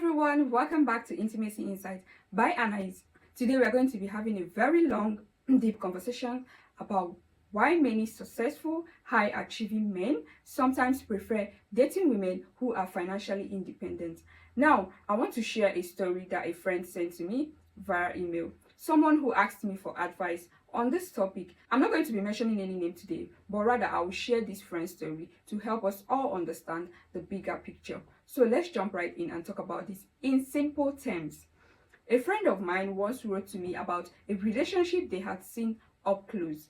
everyone, welcome back to Intimacy Insights by Anais. Today we are going to be having a very long, deep conversation about why many successful, high achieving men sometimes prefer dating women who are financially independent. Now, I want to share a story that a friend sent to me via email. Someone who asked me for advice on this topic. I'm not going to be mentioning any name today, but rather I will share this friend's story to help us all understand the bigger picture. So let's jump right in and talk about this in simple terms. A friend of mine once wrote to me about a relationship they had seen up close.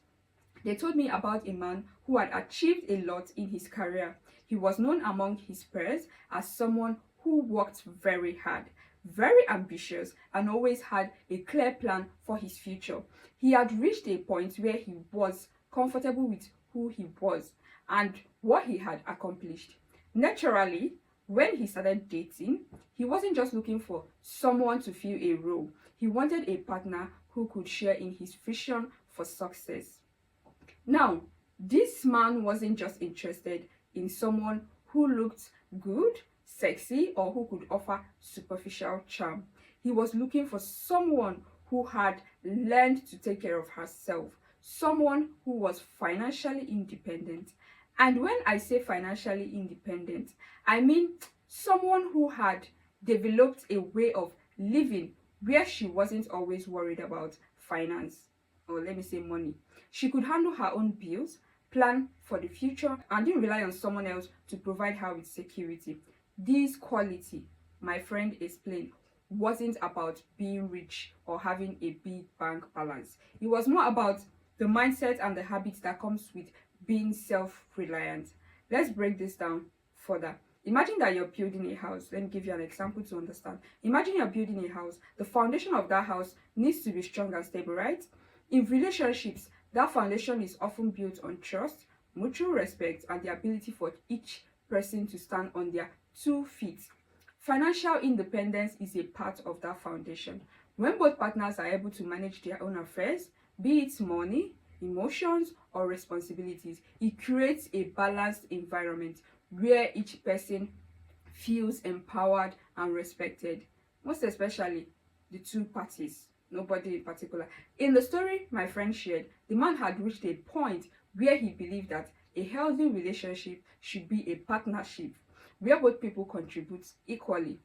They told me about a man who had achieved a lot in his career. He was known among his peers as someone who worked very hard, very ambitious, and always had a clear plan for his future. He had reached a point where he was comfortable with who he was and what he had accomplished. Naturally, when he started dating, he wasn't just looking for someone to fill a role. He wanted a partner who could share in his vision for success. Now, this man wasn't just interested in someone who looked good, sexy, or who could offer superficial charm. He was looking for someone who had learned to take care of herself, someone who was financially independent. And when I say financially independent, I mean someone who had developed a way of living where she wasn't always worried about finance, or let me say money. She could handle her own bills, plan for the future, and didn't rely on someone else to provide her with security. This quality, my friend explained, wasn't about being rich or having a big bank balance. It was more about the mindset and the habits that comes with being self-reliant. Let's break this down further. Imagine that you're building a house. Let me give you an example to understand. Imagine you're building a house. The foundation of that house needs to be strong and stable, right? In relationships, that foundation is often built on trust, mutual respect, and the ability for each person to stand on their 2 feet. Financial independence is a part of that foundation. When both partners are able to manage their own affairs, be it money, emotions, or responsibilities, it creates a balanced environment where each person feels empowered and respected, most especially the two parties, nobody in particular. In the story my friend shared, the man had reached a point where he believed that a healthy relationship should be a partnership where both people contribute equally.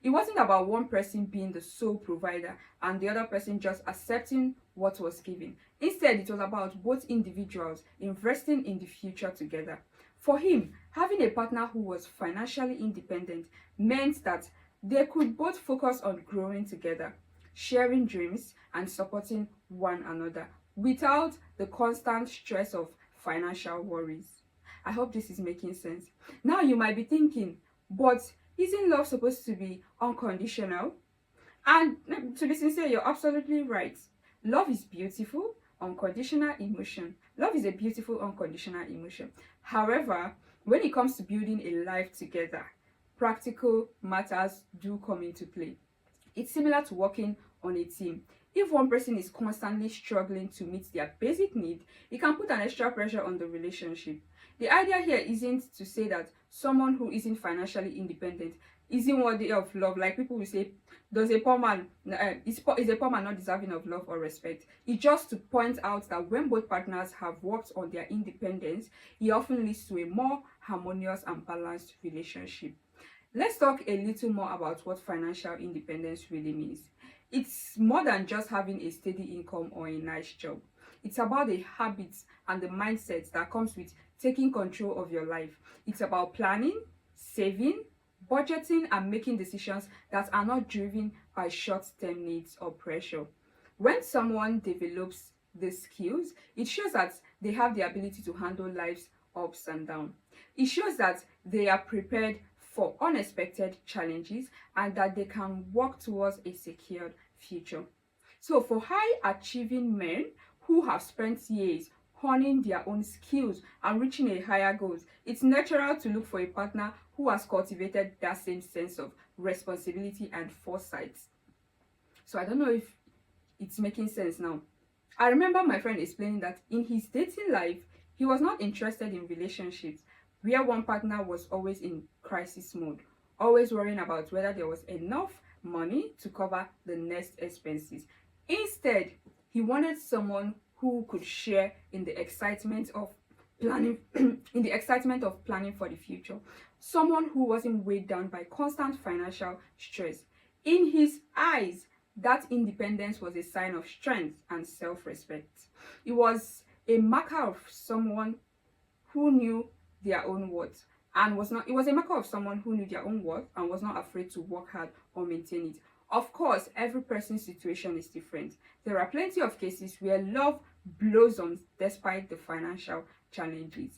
It wasn't about one person being the sole provider and the other person just accepting what was given. Instead, it was about both individuals investing in the future together. For him, having a partner who was financially independent meant that they could both focus on growing together, sharing dreams, and supporting one another without the constant stress of financial worries. I hope this is making sense. Now you might be thinking, but isn't love supposed to be unconditional? And to be sincere, you're absolutely right. Love is beautiful, unconditional emotion. Love is a beautiful, unconditional emotion. However, when it comes to building a life together, practical matters do come into play. It's similar to working on a team. If one person is constantly struggling to meet their basic need, it can put an extra pressure on the relationship. The idea here isn't to say that someone who isn't financially independent isn't worthy of love. Like people will say, does a poor man is a poor man not deserving of love or respect? It's just to point out that when both partners have worked on their independence, it often leads to a more harmonious and balanced relationship. Let's talk a little more about what financial independence really means. It's more than just having a steady income or a nice job. It's about the habits and the mindset that comes with taking control of your life. It's about planning, saving, budgeting, and making decisions that are not driven by short-term needs or pressure. When someone develops these skills, it shows that they have the ability to handle life's ups and downs. It shows that they are prepared for unexpected challenges and that they can work towards a secured future. So for high achieving men who have spent years honing their own skills and reaching a higher goals, it's natural to look for a partner who has cultivated that same sense of responsibility and foresight. So I don't know if it's making sense now. I remember my friend explaining that in his dating life, he was not interested in relationships where one partner was always in crisis mode always worrying about whether there was enough money to cover the next expenses. Instead, he wanted someone who could share in the excitement of planning for the future. Someone who wasn't weighed down by constant financial stress. In his eyes, that independence was a sign of strength and self-respect. It was a marker of someone who knew their own worth and was not it was a marker of someone who knew their own worth and was not afraid to work hard or maintain it. Of course, every person's situation is different. There are plenty of cases where love blossoms despite the financial challenges.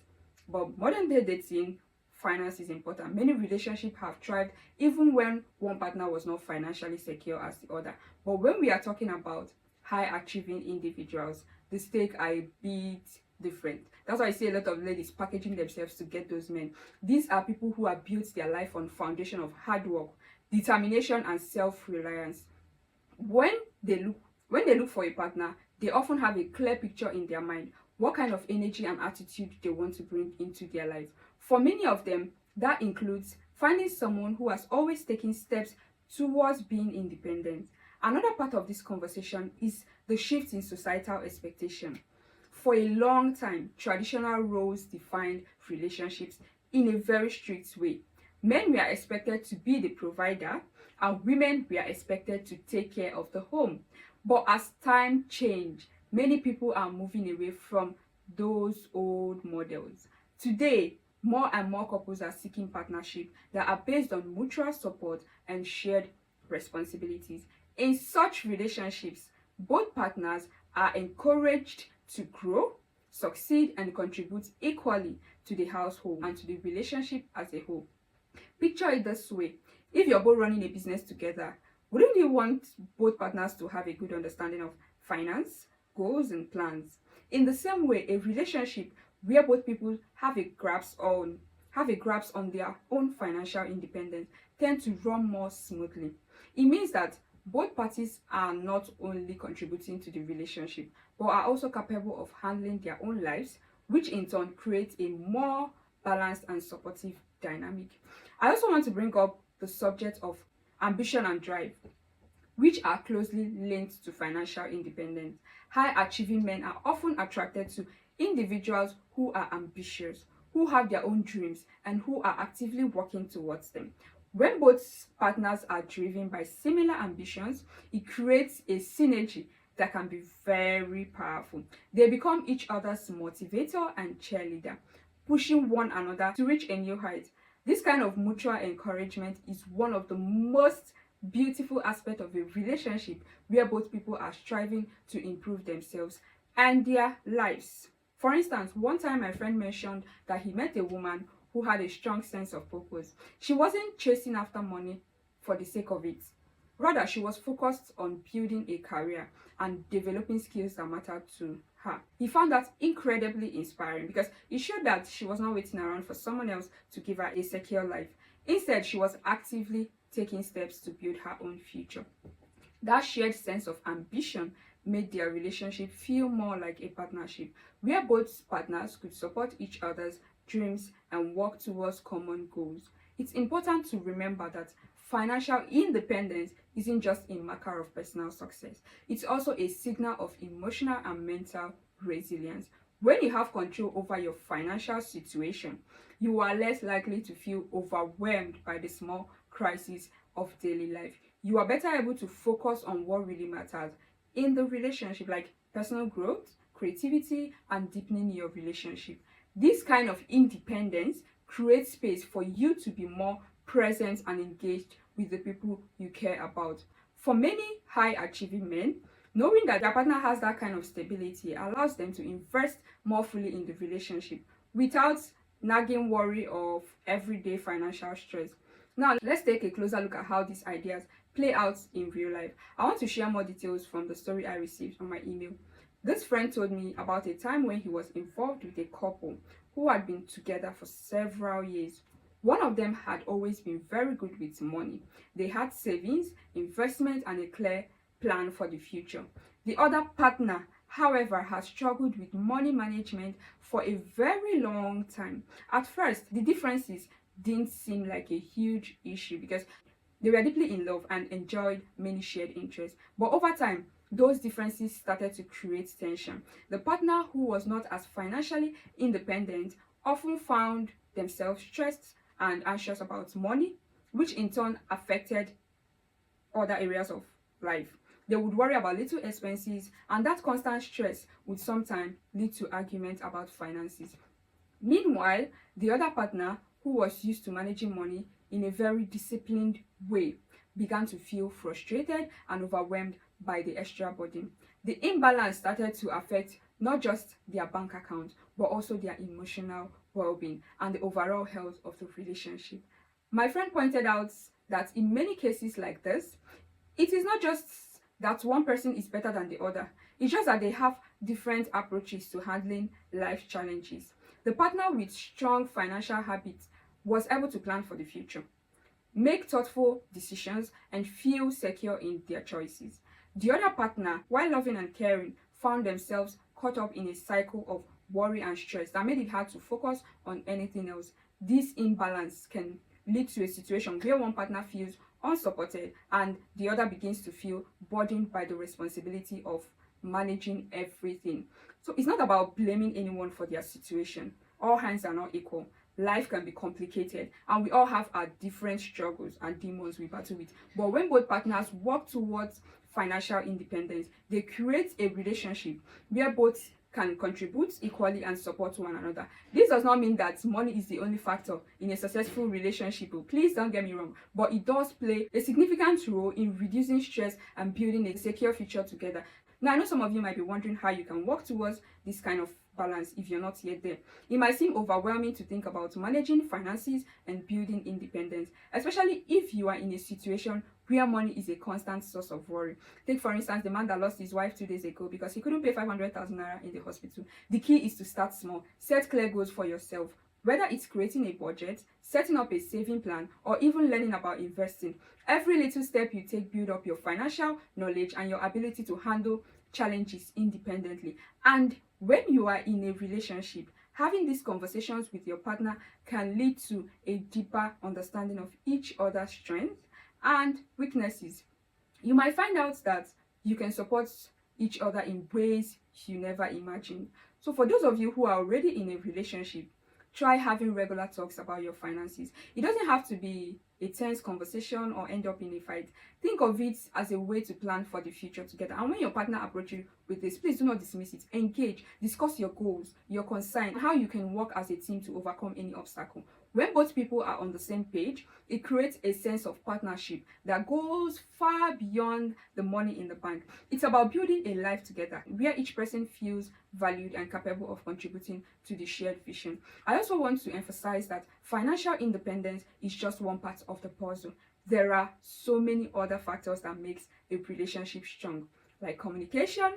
But modern day dating, finance is important. Many relationships have thrived even when one partner was not financially secure as the other. But when we are talking about high achieving individuals, the stakes are a bit different. That's why I see a lot of ladies packaging themselves to get those men. These are people who have built their life on foundation of hard work, determination, and self-reliance. When they look for a partner, they often have a clear picture in their mind what kind of energy and attitude they want to bring into their life. For many of them, that includes finding someone who has always taken steps towards being independent. Another part of this conversation is the shift in societal expectation. For a long time, traditional roles defined relationships in a very strict way. Men were expected to be the provider, and women were expected to take care of the home. But as time changed, many people are moving away from those old models. Today, more and more couples are seeking partnerships that are based on mutual support and shared responsibilities. In such relationships, both partners are encouraged to grow, succeed, and contribute equally to the household and to the relationship as a whole. Picture it this way: if you're both running a business together, wouldn't you want both partners to have a good understanding of finance, goals, and plans? In the same way, a relationship where both people have a grasp on their own financial independence tend to run more smoothly. It means that both parties are not only contributing to the relationship, but are also capable of handling their own lives, which in turn creates a more balanced and supportive dynamic. I also want to bring up the subject of ambition and drive, which are closely linked to financial independence. High achieving men are often attracted to individuals who are ambitious, who have their own dreams, and who are actively working towards them. When both partners are driven by similar ambitions, it creates a synergy that can be very powerful. They become each other's motivator and cheerleader, pushing one another to reach a new height. This kind of mutual encouragement is one of the most beautiful aspects of a relationship where both people are striving to improve themselves and their lives. For instance, one time my friend mentioned that he met a woman who had a strong sense of purpose. She wasn't chasing after money for the sake of it. Rather, she was focused on building a career and developing skills that mattered to her. He found that incredibly inspiring because it showed that she was not waiting around for someone else to give her a secure life. Instead, she was actively taking steps to build her own future. That shared sense of ambition made their relationship feel more like a partnership, where both partners could support each other's dreams and work towards common goals. It's important to remember that financial independence isn't just a marker of personal success. It's also a signal of emotional and mental resilience. When you have control over your financial situation, you are less likely to feel overwhelmed by the small crises of daily life. You are better able to focus on what really matters in the relationship, like personal growth, creativity, and deepening your relationship. This kind of independence creates space for you to be more present and engaged with the people you care about. For many high achieving men, knowing that their partner has that kind of stability allows them to invest more fully in the relationship without nagging worry of everyday financial stress. Now, let's take a closer look at how these ideas play out in real life. I want to share more details from the story I received on my email. This friend told me about a time when he was involved with a couple who had been together for several years. One of them had always been very good with money. They had savings, investment, and a clear plan for the future. The other partner, however, has struggled with money management for a very long time. At first, the differences didn't seem like a huge issue because they were deeply in love and enjoyed many shared interests. But over time, those differences started to create tension. The partner who was not as financially independent often found themselves stressed and anxious about money, which in turn affected other areas of life. They would worry about little expenses, and that constant stress would sometimes lead to arguments about finances. Meanwhile, the other partner, who was used to managing money in a very disciplined way, began to feel frustrated and overwhelmed by the extra burden. The imbalance started to affect not just their bank account, but also their emotional well being and the overall health of the relationship. My friend pointed out that in many cases like this, it is not just that one person is better than the other, it's just that they have different approaches to handling life challenges. The partner with strong financial habits was able to plan for the future, make thoughtful decisions, and feel secure in their choices. The other partner, while loving and caring, found themselves caught up in a cycle of worry and stress that made it hard to focus on anything else. This imbalance can lead to a situation where one partner feels unsupported and the other begins to feel burdened by the responsibility of managing everything. So it's not about blaming anyone for their situation. All hands are not equal. Life can be complicated, and we all have our different struggles and demons we battle with. But when both partners work towards financial independence, they create a relationship where both can contribute equally and support one another. This does not mean that money is the only factor in a successful relationship. Please don't get me wrong, but it does play a significant role in reducing stress and building a secure future together. Now, I know some of you might be wondering how you can work towards this kind of balance if you're not yet there. It might seem overwhelming to think about managing finances and building independence, especially if you are in a situation where money is a constant source of worry. Take, for instance, the man that lost his wife 2 days ago because he couldn't pay 500,000 naira in the hospital. The key is to start small. Set clear goals for yourself. Whether it's creating a budget, setting up a saving plan, or even learning about investing, every little step you take build up your financial knowledge and your ability to handle challenges independently. And when you are in a relationship, having these conversations with your partner can lead to a deeper understanding of each other's strengths and weaknesses. You might find out that you can support each other in ways you never imagined. So for those of you who are already in a relationship, try having regular talks about your finances. It doesn't have to be a tense conversation or end up in a fight. Think of it as a way to plan for the future together. And when your partner approaches you with this, please do not dismiss it. Engage, discuss your goals, your concern, how you can work as a team to overcome any obstacle. When both people are on the same page, it creates a sense of partnership that goes far beyond the money in the bank. It's about building a life together where each person feels valued and capable of contributing to the shared vision. I also want to emphasize that financial independence is just one part of the puzzle. There are so many other factors that makes a relationship strong, like communication,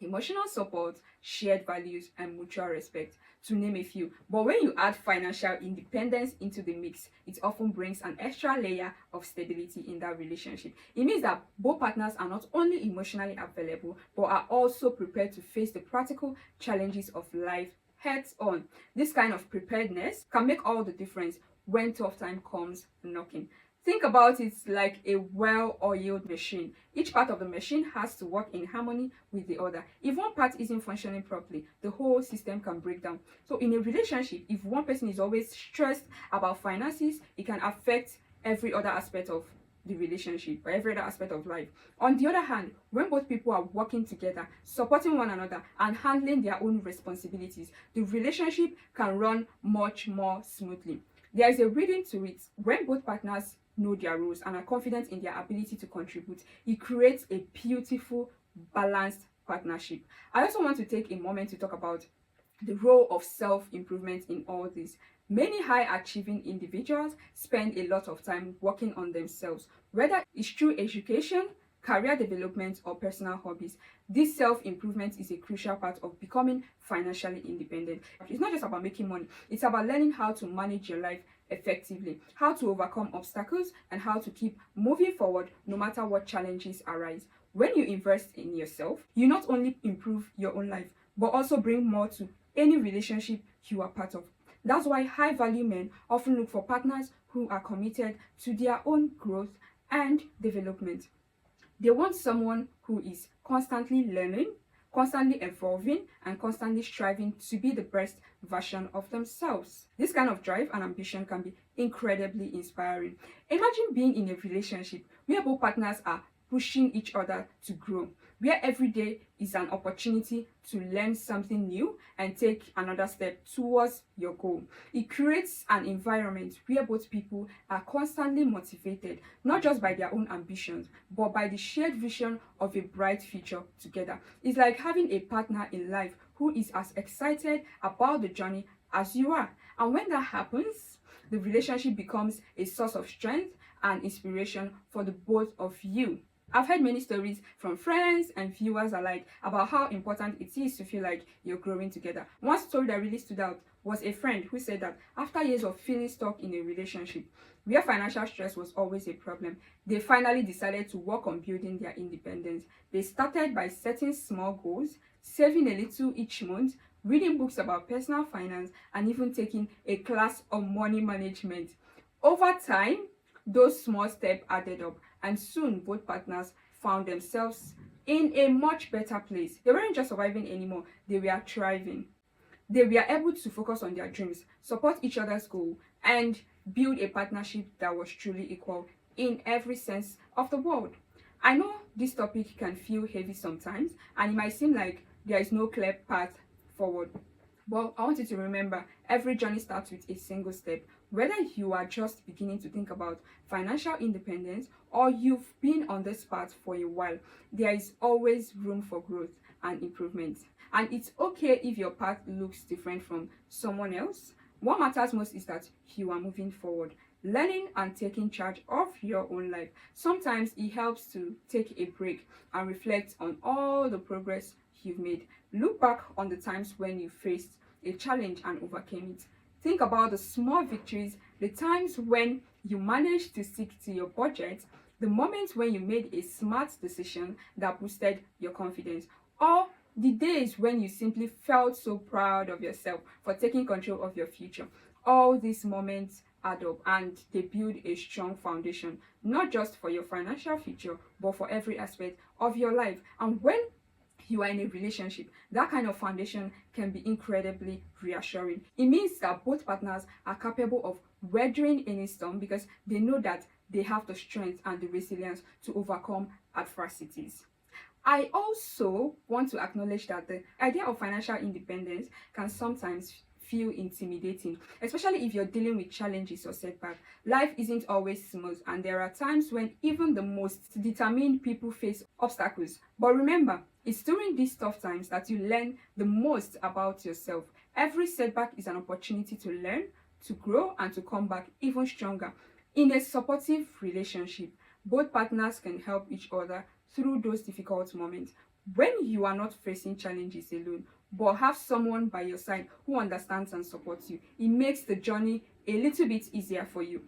emotional support, shared values, and mutual respect, to name a few. But when you add financial independence into the mix, it often brings an extra layer of stability in that relationship. It means that both partners are not only emotionally available, but are also prepared to face the practical challenges of life heads on. This kind of preparedness can make all the difference when tough time comes knocking. Think about it like a well-oiled machine. Each part of the machine has to work in harmony with the other. If one part isn't functioning properly, the whole system can break down. So in a relationship, if one person is always stressed about finances, it can affect every other aspect of the relationship or every other aspect of life. On the other hand, when both people are working together, supporting one another, and handling their own responsibilities, the relationship can run much more smoothly. There is a rhythm to it. When both partners know their roles and are confident in their ability to contribute, it creates a beautiful, balanced partnership. I also want to take a moment to talk about the role of self-improvement in all this. Many high-achieving individuals spend a lot of time working on themselves, whether it's through education, career development, or personal hobbies. This self-improvement is a crucial part of becoming financially independent. It's not just about making money, it's about learning how to manage your life effectively, how to overcome obstacles, and how to keep moving forward no matter what challenges arise. When you invest in yourself, you not only improve your own life, but also bring more to any relationship you are part of. That's why high value men often look for partners who are committed to their own growth and development. They want someone who is constantly learning, constantly evolving, and constantly striving to be the best version of themselves. This kind of drive and ambition can be incredibly inspiring. Imagine being in a relationship where both partners are pushing each other to grow, where every day is an opportunity to learn something new and take another step towards your goal. It creates an environment where both people are constantly motivated, not just by their own ambitions, but by the shared vision of a bright future together. It's like having a partner in life who is as excited about the journey as you are. And when that happens, the relationship becomes a source of strength and inspiration for the both of you. I've heard many stories from friends and viewers alike about how important it is to feel like you're growing together. One story that really stood out was a friend who said that after years of feeling stuck in a relationship where financial stress was always a problem, they finally decided to work on building their independence. They started by setting small goals, saving a little each month, reading books about personal finance, and even taking a class on money management. Over time, those small steps added up, and soon both partners found themselves in a much better place. They weren't just surviving anymore, they were thriving. They were able to focus on their dreams, support each other's goal, and build a partnership that was truly equal in every sense of the word. I know this topic can feel heavy sometimes, and it might seem like there is no clear path forward. But I want you to remember, every journey starts with a single step. Whether you are just beginning to think about financial independence or you've been on this path for a while, there is always room for growth and improvement. And it's okay if your path looks different from someone else. What matters most is that you are moving forward, learning and taking charge of your own life. Sometimes it helps to take a break and reflect on all the progress you've made. Look back on the times when you faced a challenge and overcame it. Think about the small victories, the times when you managed to stick to your budget, the moments when you made a smart decision that boosted your confidence, or the days when you simply felt so proud of yourself for taking control of your future. All these moments add up and they build a strong foundation, not just for your financial future, but for every aspect of your life. And when you are in a relationship, that kind of foundation can be incredibly reassuring. It means that both partners are capable of weathering any storm because they know that they have the strength and the resilience to overcome adversities. I also want to acknowledge that the idea of financial independence can sometimes feel intimidating, especially if you're dealing with challenges or setbacks. Life isn't always smooth, and there are times when even the most determined people face obstacles. But remember, it's during these tough times that you learn the most about yourself. Every setback is an opportunity to learn, to grow, and to come back even stronger. In a supportive relationship, both partners can help each other through those difficult moments. When you are not facing challenges alone, but have someone by your side who understands and supports you, it makes the journey a little bit easier for you.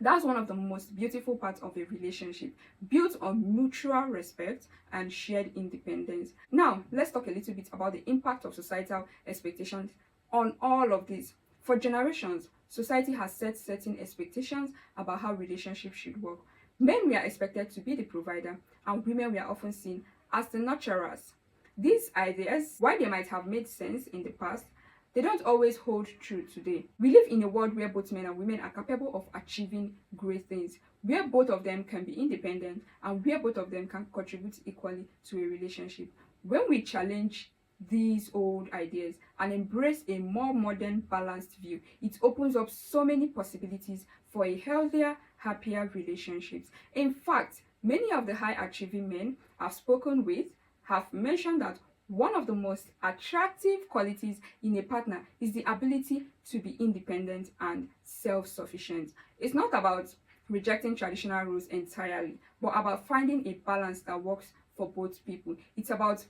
That's one of the most beautiful parts of a relationship, built on mutual respect and shared independence. Now, let's talk a little bit about the impact of societal expectations on all of this. For generations, society has set certain expectations about how relationships should work. Men were expected to be the provider, and women were often seen as the nurturers. These ideas, while they might have made sense in the past, they don't always hold true today. We live in a world where both men and women are capable of achieving great things, where both of them can be independent, and where both of them can contribute equally to a relationship. When we challenge these old ideas and embrace a more modern, balanced view, it opens up so many possibilities for a healthier, happier relationships. In fact, many of the high achieving men I've spoken with have mentioned that one of the most attractive qualities in a partner is the ability to be independent and self-sufficient. It's not about rejecting traditional roles entirely, but about finding a balance that works for both people. It's about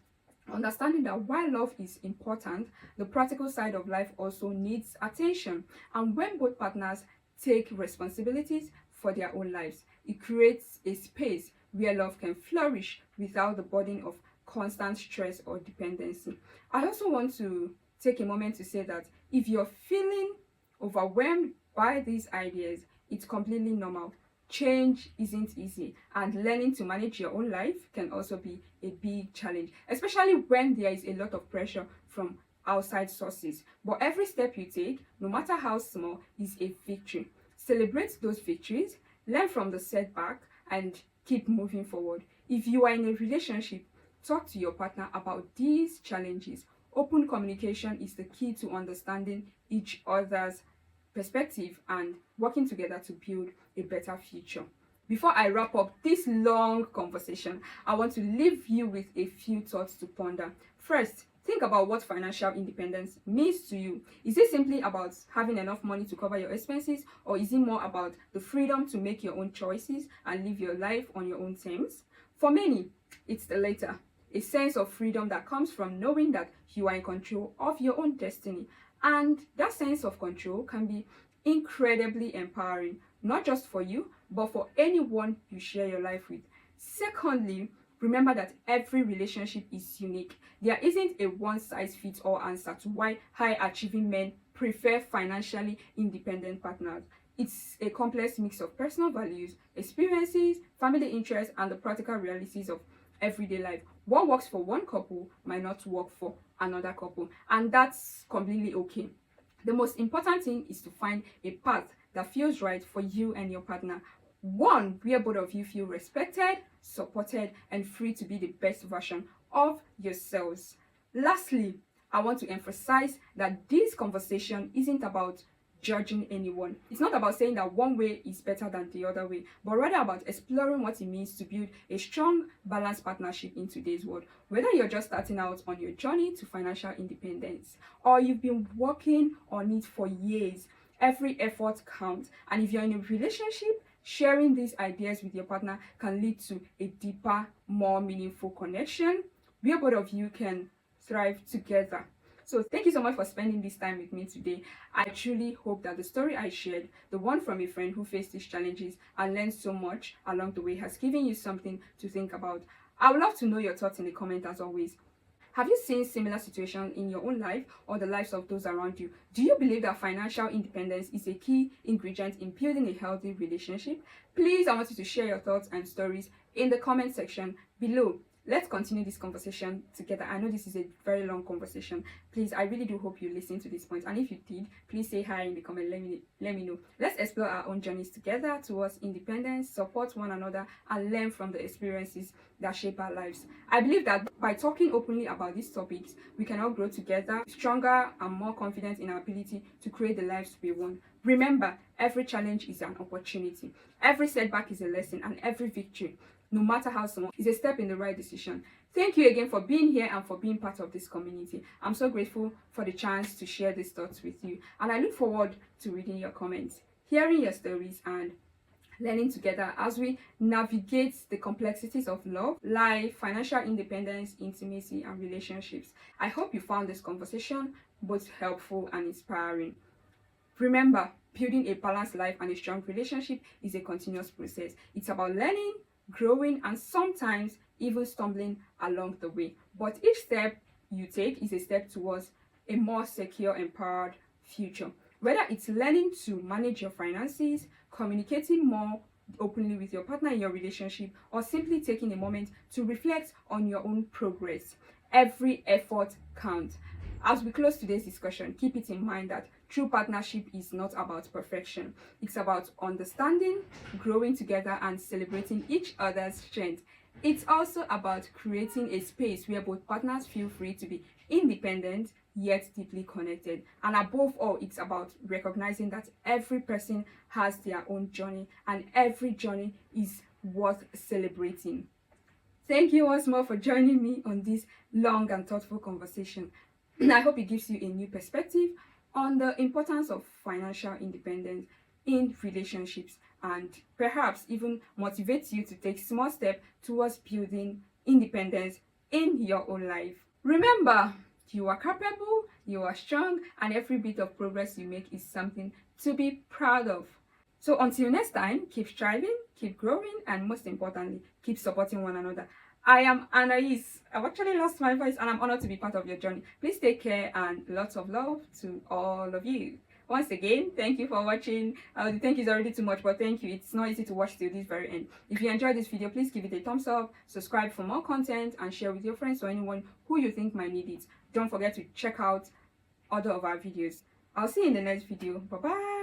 understanding that while love is important, the practical side of life also needs attention. And when both partners take responsibilities for their own lives, it creates a space where love can flourish without the burden of constant stress or dependency. I also want to take a moment to say that if you're feeling overwhelmed by these ideas. It's completely normal. Change isn't easy, and learning to manage your own life can also be a big challenge, especially when there is a lot of pressure from outside sources. But every step you take, no matter how small, is a victory. Celebrate those victories, learn from the setback, and keep moving forward. If you are in a relationship, talk to your partner about these challenges. Open communication is the key to understanding each other's perspective and working together to build a better future. Before I wrap up this long conversation, I want to leave you with a few thoughts to ponder. First, think about what financial independence means to you. Is it simply about having enough money to cover your expenses, or is it more about the freedom to make your own choices and live your life on your own terms? For many, it's the latter. A sense of freedom that comes from knowing that you are in control of your own destiny. And that sense of control can be incredibly empowering, not just for you, but for anyone you share your life with. Secondly, remember that every relationship is unique. There isn't a one-size-fits-all answer to why high-achieving men prefer financially independent partners. It's a complex mix of personal values, experiences, family interests, and the practical realities of everyday life. What works for one couple might not work for another couple, and that's completely okay. The most important thing is to find a path that feels right for you and your partner. One where both of you feel respected, supported, and free to be the best version of yourselves. Lastly, I want to emphasize that this conversation isn't about judging anyone. It's not about saying that one way is better than the other way, but rather about exploring what it means to build a strong, balanced partnership in today's world. Whether you're just starting out on your journey to financial independence or you've been working on it for years, every effort counts. And if you're in a relationship, sharing these ideas with your partner can lead to a deeper, more meaningful connection where both of you can thrive together. So thank you so much for spending this time with me today. I truly hope that the story I shared, the one from a friend who faced these challenges and learned so much along the way, has given you something to think about. I would love to know your thoughts in the comment as always. Have you seen similar situations in your own life or the lives of those around you? Do you believe that financial independence is a key ingredient in building a healthy relationship? Please, I want you to share your thoughts and stories in the comment section below. Let's continue this conversation together. I know this is a very long conversation. Please, I really do hope you listened to this point. And if you did, please say hi in the comment. Let me know. Let's explore our own journeys together towards independence, support one another, and learn from the experiences that shape our lives. I believe that by talking openly about these topics, we can all grow together, stronger and more confident in our ability to create the lives we want. Remember, every challenge is an opportunity. Every setback is a lesson, and every victory, no matter how small, is a step in the right decision. Thank you again for being here and for being part of this community. I'm so grateful for the chance to share these thoughts with you, and I look forward to reading your comments, hearing your stories, and learning together as we navigate the complexities of love, life, financial independence, intimacy, and relationships. I hope you found this conversation both helpful and inspiring. Remember, building a balanced life and a strong relationship is a continuous process. It's about learning, growing, and sometimes even stumbling along the way. But each step you take is a step towards a more secure, empowered future. Whether it's learning to manage your finances, communicating more openly with your partner in your relationship, or simply taking a moment to reflect on your own progress, every effort counts. As we close today's discussion, keep it in mind that true partnership is not about perfection. It's about understanding, growing together, and celebrating each other's strength. It's also about creating a space where both partners feel free to be independent yet deeply connected. And above all, it's about recognizing that every person has their own journey and every journey is worth celebrating. Thank you once more for joining me on this long and thoughtful conversation. I hope it gives you a new perspective on the importance of financial independence in relationships, and perhaps even motivates you to take small steps towards building independence in your own life. Remember, you are capable, you are strong, and every bit of progress you make is something to be proud of. So until next time, keep striving, keep growing, and most importantly, keep supporting one another. I am Anais. I've actually lost my voice, and I'm honored to be part of your journey. Please take care and lots of love to all of you. Once again, thank you for watching. The thank you is already too much, but thank you. It's not easy to watch till this very end. If you enjoyed this video, please give it a thumbs up, subscribe for more content, and share with your friends or anyone who you think might need it. Don't forget to check out other of our videos. I'll see you in the next video. Bye bye.